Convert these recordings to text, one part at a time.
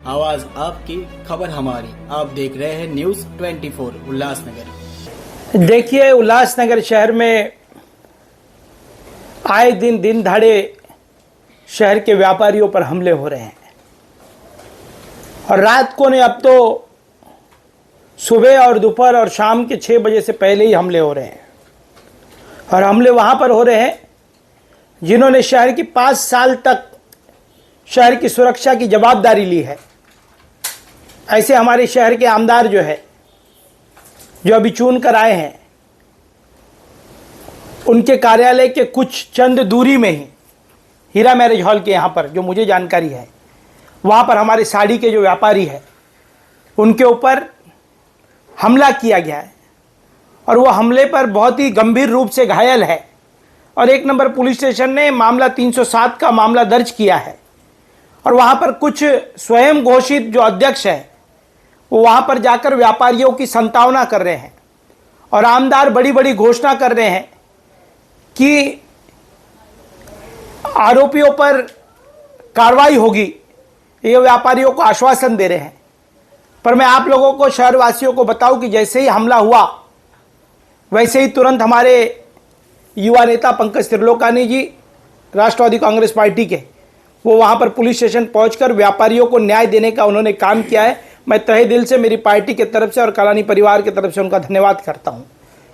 आवाज आपकी, खबर हमारी। आप देख रहे हैं न्यूज 24 उल्लासनगर। देखिए, उल्लासनगर शहर में आए दिन दिन दहाड़े शहर के व्यापारियों पर हमले हो रहे हैं और रात को ने अब तो सुबह और दोपहर और शाम के 6 बजे से पहले ही हमले हो रहे हैं। और हमले वहां पर हो रहे हैं जिन्होंने शहर की 5 साल तक शहर की सुरक्षा की जवाबदारी ली है। ऐसे हमारे शहर के आमदार जो है, जो अभी चुन कर आए हैं, उनके कार्यालय के कुछ चंद दूरी में ही हीरा मैरिज हॉल के यहाँ पर जो मुझे जानकारी है, वहाँ पर हमारे साड़ी के जो व्यापारी है उनके ऊपर हमला किया गया है और वो हमले पर बहुत ही गंभीर रूप से घायल है। और 1 नंबर पुलिस स्टेशन ने मामला 307 का मामला दर्ज किया है और वहाँ पर कुछ स्वयं घोषित जो अध्यक्ष है वो वहाँ पर जाकर व्यापारियों की संतावना कर रहे हैं और आमदार बड़ी बड़ी घोषणा कर रहे हैं कि आरोपियों पर कार्रवाई होगी। ये व्यापारियों को आश्वासन दे रहे हैं। पर मैं आप लोगों को, शहरवासियों को बताऊं कि जैसे ही हमला हुआ वैसे ही तुरंत हमारे युवा नेता पंकज त्रिलोकानी जी, राष्ट्रवादी कांग्रेस पार्टी के, वो वहाँ पर पुलिस स्टेशन पहुंचकर व्यापारियों को न्याय देने का उन्होंने काम किया है। मैं तहे दिल से मेरी पार्टी की तरफ से और कलानी परिवार की तरफ से उनका धन्यवाद करता हूं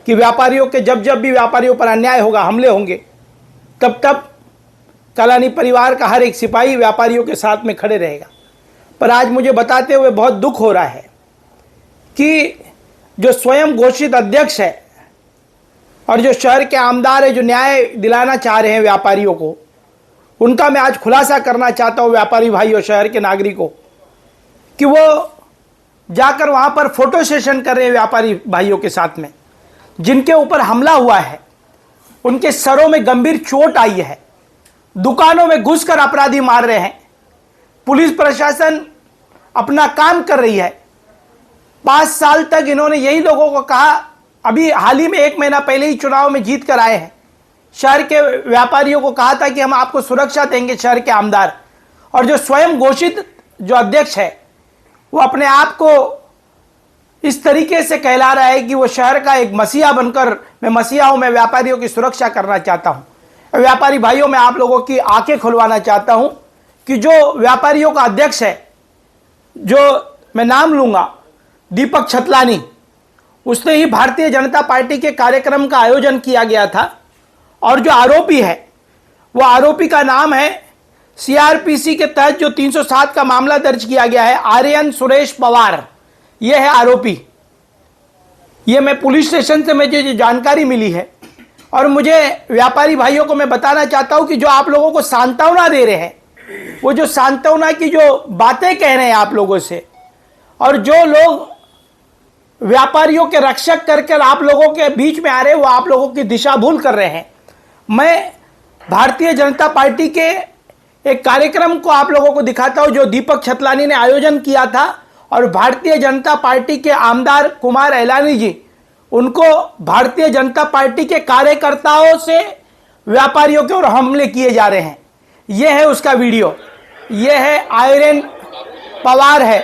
कि व्यापारियों के जब भी व्यापारियों पर अन्याय होगा, हमले होंगे, तब तब कलानी परिवार का हर एक सिपाही व्यापारियों के साथ में खड़े रहेगा। पर आज मुझे बताते हुए बहुत दुख हो रहा है कि जो स्वयं घोषित अध्यक्ष है और जो शहर के आमदार है, जो न्याय दिलाना चाह रहे हैं व्यापारियों को, उनका मैं आज खुलासा करना चाहता हूं व्यापारी भाइयों, शहर के नागरिकों, कि वो जाकर वहां पर फोटो सेशन कर रहे हैं व्यापारी भाइयों के साथ में। जिनके ऊपर हमला हुआ है उनके सरों में गंभीर चोट आई है, दुकानों में घुसकर अपराधी मार रहे हैं। पुलिस प्रशासन अपना काम कर रही है। 5 साल तक इन्होंने यही लोगों को कहा, अभी हाल ही में 1 महीना पहले ही चुनाव में जीत कर आए हैं, शहर के व्यापारियों को कहा था कि हम आपको सुरक्षा देंगे, शहर के आमदार। और जो स्वयं घोषित जो अध्यक्ष है वो अपने आप को इस तरीके से कहला रहा है कि वो शहर का एक मसीहा बनकर, मैं मसीहा हूं, मैं व्यापारियों की सुरक्षा करना चाहता हूं। व्यापारी भाइयों, मैं आप लोगों की आंखें खुलवाना चाहता हूं कि जो व्यापारियों का अध्यक्ष है, जो मैं नाम लूंगा, दीपक छतलानी, उसने ही भारतीय जनता पार्टी के कार्यक्रम का आयोजन किया गया था। और जो आरोपी है, वो आरोपी का नाम है, सीआरपीसी के तहत जो 307 का मामला दर्ज किया गया है, आर्यन सुरेश पवार, यह है आरोपी। यह मैं पुलिस स्टेशन से मुझे जो जानकारी मिली है। और मुझे व्यापारी भाइयों को मैं बताना चाहता हूं कि जो आप लोगों को सांत्वना दे रहे हैं, वो जो सांत्वना की जो बातें कह रहे हैं आप लोगों से, और जो लोग व्यापारियों के रक्षक करके आप लोगों के बीच में आ रहे हैं, वो आप लोगों की दिशा भूल कर रहे हैं। मैं भारतीय जनता पार्टी के एक कार्यक्रम को आप लोगों को दिखाता हूं जो दीपक छतलानी ने आयोजन किया था। और भारतीय जनता पार्टी के आमदार कुमार एलानी जी, उनको भारतीय जनता पार्टी के कार्यकर्ताओं से व्यापारियों के ओर हमले किए जा रहे हैं। यह है उसका वीडियो, यह है आर्यन पवार है।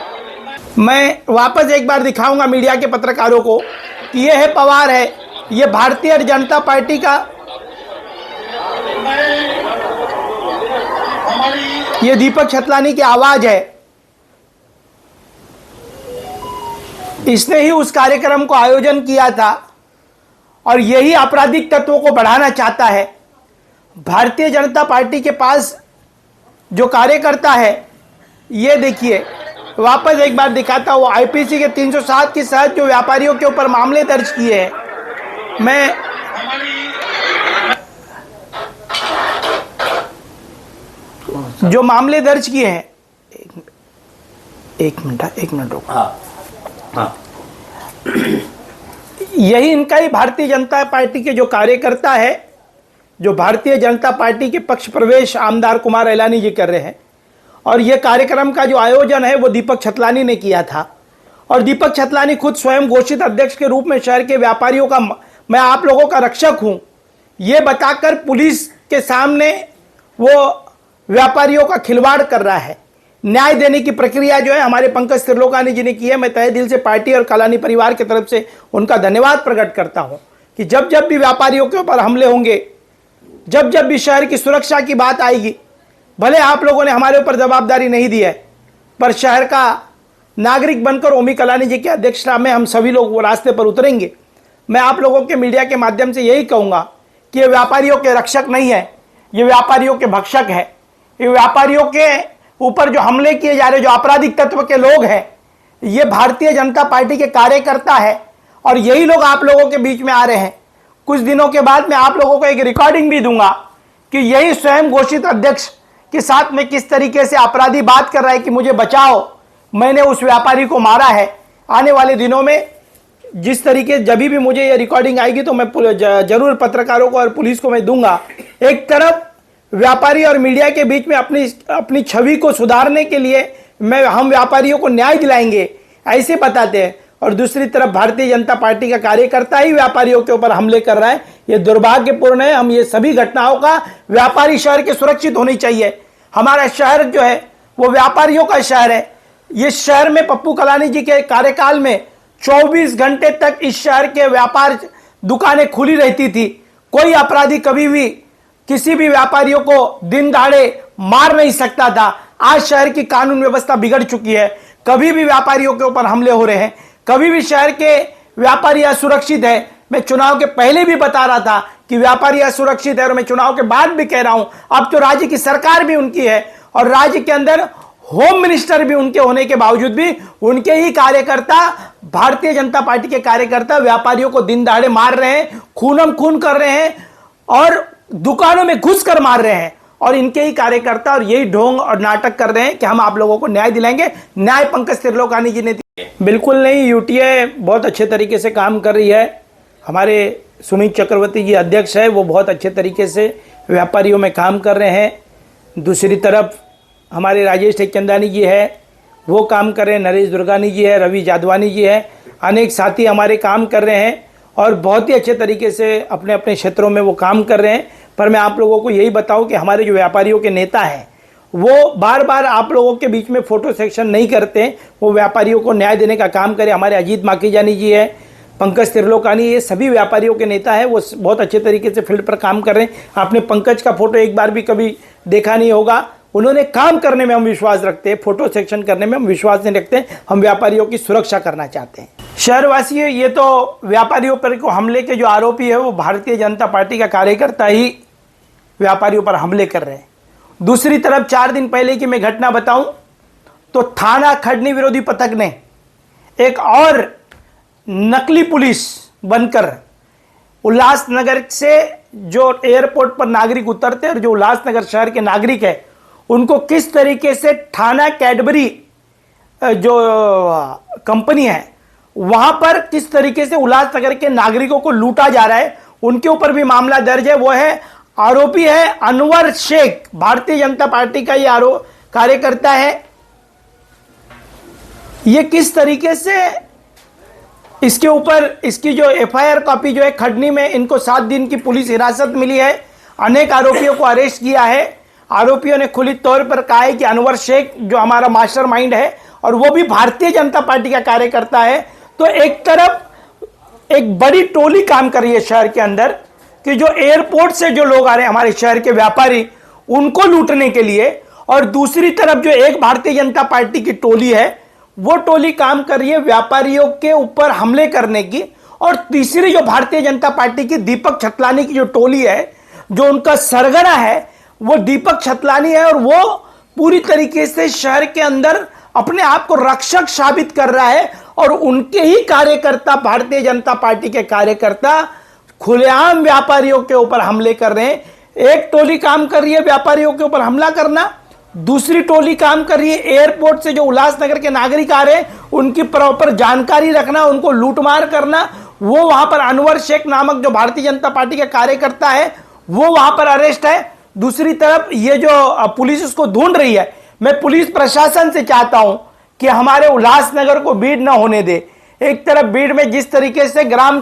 मैं वापस एक बार दिखाऊंगा मीडिया के पत्रकारों को कि यह है पवार है, यह भारतीय जनता पार्टी का, यह दीपक छतलानी की आवाज है। इसने ही उस कार्यक्रम को आयोजन किया था और यही आपराधिक तत्वों को बढ़ाना चाहता है। भारतीय जनता पार्टी के पास जो कार्यकर्ता है, ये देखिए, वापस एक बार दिखाता हूं, आईपीसी के 307 के तहत जो व्यापारियों के ऊपर मामले दर्ज किए हैं, मैं जो मामले दर्ज किए हैं, एक मिनट रुको। हाँ। यही इनका ही भारतीय जनता पार्टी के जो कार्यकर्ता है, जो भारतीय जनता पार्टी के पक्ष प्रवेश आमदार कुमार एलानी जी कर रहे हैं। और यह कार्यक्रम का जो आयोजन है वो दीपक छतलानी ने किया था। और दीपक छतलानी खुद स्वयं घोषित अध्यक्ष के रूप में शहर के व्यापारियों का, मैं आप लोगों का रक्षक हूं, ये बताकर पुलिस के सामने वो व्यापारियों का खिलवाड़ कर रहा है। न्याय देने की प्रक्रिया जो है हमारे पंकज त्रिलोकानी जी ने की है। मैं तहे दिल से पार्टी और कलानी परिवार की तरफ से उनका धन्यवाद प्रकट करता हूं कि जब जब भी व्यापारियों के ऊपर हमले होंगे, जब जब भी शहर की सुरक्षा की बात आएगी, भले आप लोगों ने हमारे ऊपर जवाबदारी नहीं दी है, पर शहर का नागरिक बनकर ओमी कलानी जी की अध्यक्षता में हम सभी लोग वो रास्ते पर उतरेंगे। मैं आप लोगों के मीडिया के माध्यम से यही कहूंगा कि ये व्यापारियों के रक्षक नहीं है, ये व्यापारियों के भक्षक है। ये व्यापारियों के ऊपर जो हमले किए जा रहे, जो आपराधिक तत्व के लोग हैं, ये भारतीय जनता पार्टी के कार्यकर्ता है और यही लोग आप लोगों के बीच में आ रहे हैं। कुछ दिनों के बाद मैं आप लोगों को एक रिकॉर्डिंग भी दूंगा कि यही स्वयं घोषित अध्यक्ष के साथ में किस तरीके से अपराधी बात कर रहा है कि मुझे बचाओ, मैंने उस व्यापारी को मारा है। आने वाले दिनों में जिस तरीके जब भी मुझे ये रिकॉर्डिंग आएगी तो मैं जरूर पत्रकारों को और पुलिस को मैं दूंगा। एक तरफ व्यापारी और मीडिया के बीच में अपनी छवि को सुधारने के लिए हम व्यापारियों को न्याय दिलाएंगे ऐसे बताते हैं, और दूसरी तरफ भारतीय जनता पार्टी का कार्यकर्ता ही व्यापारियों के ऊपर हमले कर रहा है। ये दुर्भाग्यपूर्ण है। हम ये सभी घटनाओं का, व्यापारी शहर के सुरक्षित होनी चाहिए। हमारा शहर जो है वो व्यापारियों का शहर है। ये शहर में पप्पू कलानी जी के कार्यकाल में 24 घंटे तक इस शहर के व्यापार दुकानें खुली रहती थी। कोई अपराधी कभी भी किसी भी व्यापारियों को दिन दहाड़े मार नहीं सकता था। आज शहर की कानून व्यवस्था बिगड़ चुकी है। कभी भी व्यापारियों के ऊपर हमले हो रहे हैं, कभी भी शहर के व्यापारी असुरक्षित है। मैं चुनाव के पहले भी बता रहा था कि व्यापारी असुरक्षित है और मैं चुनाव के बाद भी कह रहा हूं। अब तो राज्य की सरकार भी उनकी है और राज्य के अंदर होम मिनिस्टर भी उनके होने के बावजूद भी उनके ही कार्यकर्ता, भारतीय जनता पार्टी के कार्यकर्ता व्यापारियों को दिन दहाड़े मार रहे हैं, खूनम खून कर रहे हैं और दुकानों में घुस कर मार रहे हैं। और इनके ही कार्यकर्ता और यही ढोंग और नाटक कर रहे हैं कि हम आप लोगों को न्याय दिलाएंगे। न्याय पंकज त्रिलोकानी जी ने बिल्कुल नहीं। यूटीए बहुत अच्छे तरीके से काम कर रही है। हमारे सुमित चक्रवर्ती जी अध्यक्ष है, वो बहुत अच्छे तरीके से व्यापारियों में काम कर रहे हैं। दूसरी तरफ हमारे राजेश टेकचंदानी जी है, वो काम कर रहे हैं। नरेश दुर्गानी जी है, रवि जादवानी जी है, अनेक साथी हमारे काम कर रहे हैं और बहुत ही अच्छे तरीके से अपने अपने क्षेत्रों में वो काम कर रहे हैं। पर मैं आप लोगों को यही बताऊं कि हमारे जो व्यापारियों के नेता हैं वो बार बार आप लोगों के बीच में फोटो सेक्शन नहीं करते, वो व्यापारियों को न्याय देने का काम करें। हमारे अजीत माखीजानी जी है, पंकज त्रिलोकानी, ये सभी व्यापारियों के नेता हैं, वो बहुत अच्छे तरीके से फील्ड पर काम कर रहे हैं। आपने पंकज का फोटो एक बार भी कभी देखा नहीं होगा। उन्होंने काम करने में हम विश्वास रखते हैं, फोटो सेक्शन करने में हम विश्वास नहीं रखते। हम व्यापारियों की सुरक्षा करना चाहते हैं। शहरवासी है, ये तो व्यापारियों पर को हमले के जो आरोपी है वो भारतीय जनता पार्टी का कार्यकर्ता ही व्यापारियों पर हमले कर रहे हैं। दूसरी तरफ 4 दिन पहले की मैं घटना बताऊं तो थाना खड़नी विरोधी पथक ने एक और नकली पुलिस बनकर उल्लासनगर से जो एयरपोर्ट पर नागरिक उतरते हैं और जो उल्लासनगर शहर के नागरिक है उनको किस तरीके से थाना कैडबरी जो कंपनी है वहां पर किस तरीके से उल्लासनगर के नागरिकों को लूटा जा रहा है, उनके ऊपर भी मामला दर्ज है। वो है आरोपी है अनवर शेख, भारतीय जनता पार्टी का ये कार्यकर्ता है। ये किस तरीके से इसके ऊपर इसकी जो एफआईआर कॉपी जो है खड़नी में इनको 7 दिन की पुलिस हिरासत मिली है। अनेक आरोपियों को अरेस्ट किया है। आरोपियों ने खुली तौर पर कहा है कि अनवर शेख जो हमारा मास्टरमाइंड है और वो भी भारतीय जनता पार्टी का कार्यकर्ता है। तो एक तरफ एक बड़ी टोली काम कर रही है शहर के अंदर कि जो एयरपोर्ट से जो लोग आ रहे हैं हमारे शहर के व्यापारी, उनको लूटने के लिए, और दूसरी तरफ जो एक भारतीय जनता पार्टी की टोली है वो टोली काम कर रही है व्यापारियों के ऊपर हमले करने की। और तीसरी जो भारतीय जनता पार्टी की दीपक छतलानी की जो टोली है, जो उनका सरगना है वो दीपक छतलानी है और वो पूरी तरीके से शहर के अंदर अपने आप को रक्षक साबित कर रहा है। और उनके ही कार्यकर्ता, भारतीय जनता पार्टी के कार्यकर्ता खुलेआम व्यापारियों के ऊपर हमले कर रहे हैं। एक टोली काम कर रही है व्यापारियों के ऊपर हमला करना, दूसरी टोली काम कर रही है एयरपोर्ट से जो उल्लासनगर के नागरिक आ रहे हैं उनकी प्रॉपर जानकारी रखना, उनको लूटमार करना। वो वहां पर अनवर शेख नामक जो भारतीय जनता पार्टी का कार्यकर्ता है वो वहां पर अरेस्ट है। दूसरी तरफ ये जो पुलिस उसको ढूंढ रही है। मैं पुलिस प्रशासन से चाहता हूं कि हमारे उल्लासनगर को भीड़ न होने दे। एक तरफ भीड़ में जिस तरीके से ग्राम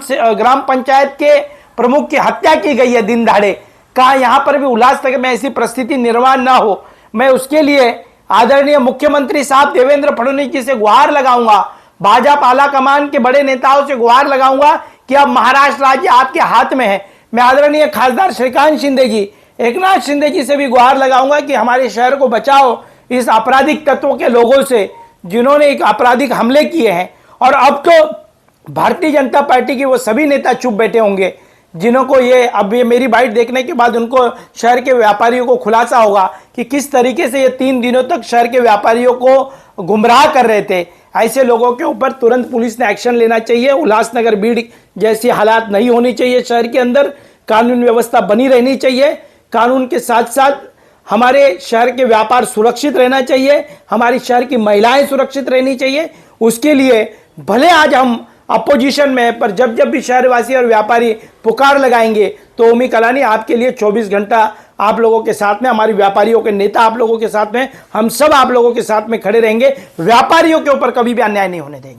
पंचायत के प्रमुख की हत्या की गई है दिन दहाड़े, कहा यहां पर भी उल्लासनगर में ऐसी परिस्थिति निर्माण ना हो। मैं उसके लिए आदरणीय मुख्यमंत्री साहब देवेंद्र फडणवीस जी से गुहार लगाऊंगा, भाजपा आला कमान के बड़े नेताओं से गुहार लगाऊंगा कि अब महाराष्ट्र राज्य आपके हाथ में है। मैं आदरणीय खासदार श्रीकांत शिंदे जी, एकनाथ शिंदे जी से भी गुहार लगाऊंगा कि हमारे शहर को बचाओ इस आपराधिक तत्वों के लोगों से जिन्होंने एक आपराधिक हमले किए हैं। और अब तो भारतीय जनता पार्टी के वो सभी नेता चुप बैठे होंगे जिन्हों को ये मेरी बाइट देखने के बाद उनको शहर के व्यापारियों को खुलासा होगा कि किस तरीके से ये 3 दिनों तक शहर के व्यापारियों को गुमराह कर रहे थे। ऐसे लोगों के ऊपर तुरंत पुलिस ने एक्शन लेना चाहिए। उल्लासनगर भीड़ जैसी हालात नहीं होनी चाहिए। शहर के अंदर कानून व्यवस्था बनी रहनी चाहिए। कानून के साथ साथ हमारे शहर के व्यापार सुरक्षित रहना चाहिए, हमारी शहर की महिलाएं सुरक्षित रहनी चाहिए। उसके लिए भले आज हम अपोजिशन में है, पर जब जब भी शहरवासी और व्यापारी पुकार लगाएंगे तो ओमी कलानी आपके लिए 24 घंटा आप लोगों के साथ में, हमारे व्यापारियों के नेता आप लोगों के साथ में, हम सब आप लोगों के साथ में खड़े रहेंगे। व्यापारियों के ऊपर कभी भी अन्याय नहीं होने देंगे।